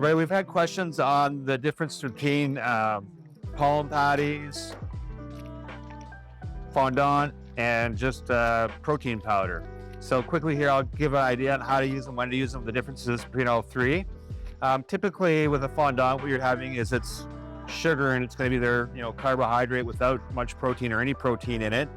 everybody. We've had questions on the difference between pollen patties, fondant, and just protein powder. So quickly here, I'll give an idea on how to use them, when to use them, the differences between all three. Typically with a fondant, what you're having is it's sugar, and it's going to be their carbohydrate without much protein or any protein in it.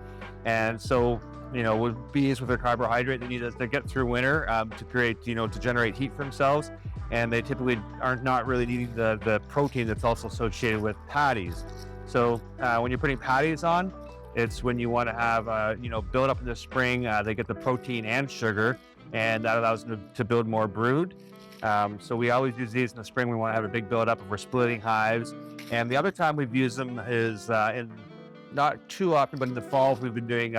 And so with bees, with their carbohydrate, they need to get through winter to create, to generate heat for themselves. And they typically aren't not really needing the protein that's also associated with patties. So when you're putting patties on, it's when you want to have, build up in the spring, they get the protein and sugar, and that allows them to build more brood. So we always use these in the spring. We want to have a big buildup if we're splitting hives. And the other time we've used them is in not too often, but in the fall we've been doing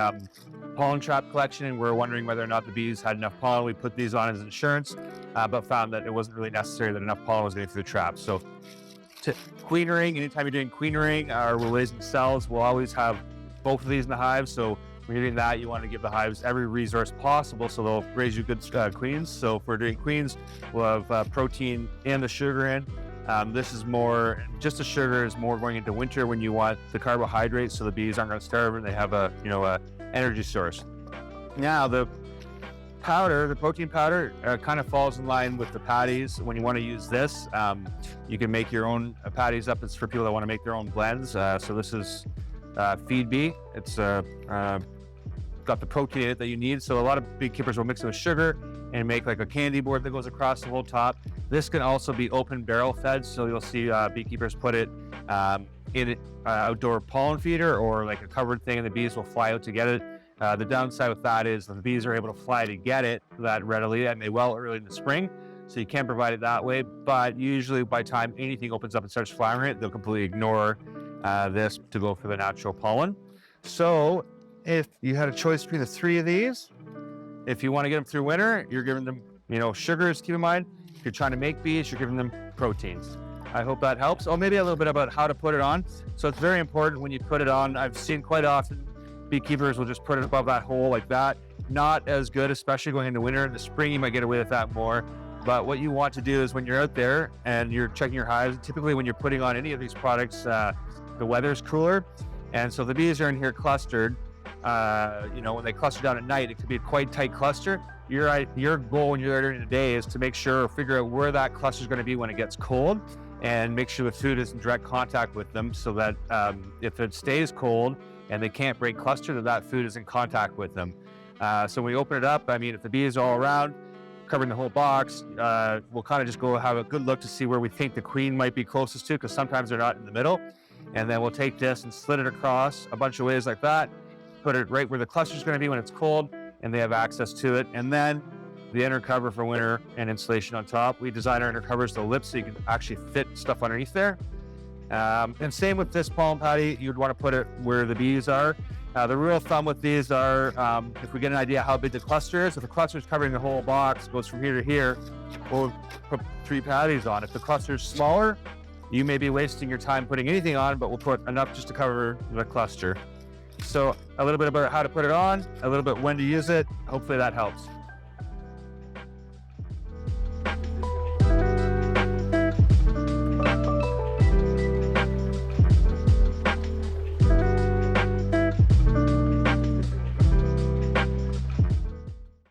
pollen trap collection, and we're wondering whether or not the bees had enough pollen. We put these on as insurance, but found that it wasn't really necessary, that enough pollen was getting through the trap. So queen ring, anytime you're doing queen ring or we're raising cells, we'll always have both of these in the hive. So when you're doing that, you want to give the hives every resource possible so they'll raise you good queens. So if we're doing queens, we'll have protein and the sugar in. This is more, just the sugar is more going into winter when you want the carbohydrates so the bees aren't going to starve and they have a energy source. Now the powder, the protein powder, kind of falls in line with the patties. When you want to use this, you can make your own patties up. It's for people that want to make their own blends. So this is Feed Bee. It's got the protein in it that you need. So a lot of beekeepers will mix it with sugar and make like a candy board that goes across the whole top. This can also be open barrel fed. So you'll see beekeepers put it in an outdoor pollen feeder or like a covered thing, and the bees will fly out to get it. The downside with that is the bees are able to fly to get it that readily, and they will early in the spring. So you can provide it that way, but usually by the time anything opens up and starts flowering it, they'll completely ignore this to go for the natural pollen. So if you had a choice between the three of these, if you want to get them through winter, you're giving them, sugars, keep in mind. If you're trying to make bees, you're giving them proteins. I hope that helps. Oh, maybe a little bit about how to put it on. So it's very important when you put it on. I've seen quite often beekeepers will just put it above that hole like that. Not as good, especially going into winter. In the spring, you might get away with that more. But what you want to do is when you're out there and you're checking your hives, typically when you're putting on any of these products, the weather's cooler. And so the bees are in here clustered. When they cluster down at night, it could be a quite tight cluster. Your goal when you're there during the day is to make sure or figure out where that cluster is going to be when it gets cold, and make sure the food is in direct contact with them so that if it stays cold and they can't break cluster, that food is in contact with them. So when we open it up, if the bees are all around, covering the whole box, we'll kind of just go have a good look to see where we think the queen might be closest to, because sometimes they're not in the middle. And then we'll take this and slit it across a bunch of ways like that, put it right where the cluster is going to be when it's cold, and they have access to it. And then the inner cover for winter and insulation on top. We design our inner covers to the lips so you can actually fit stuff underneath there. And same with this pollen patty, you'd want to put it where the bees are. The rule of thumb with these are, if we get an idea how big the cluster is, if the cluster is covering the whole box, goes from here to here, we'll put 3 patties on. If the cluster is smaller, you may be wasting your time putting anything on, but we'll put enough just to cover the cluster. So a little bit about how to put it on, a little bit when to use it. Hopefully that helps.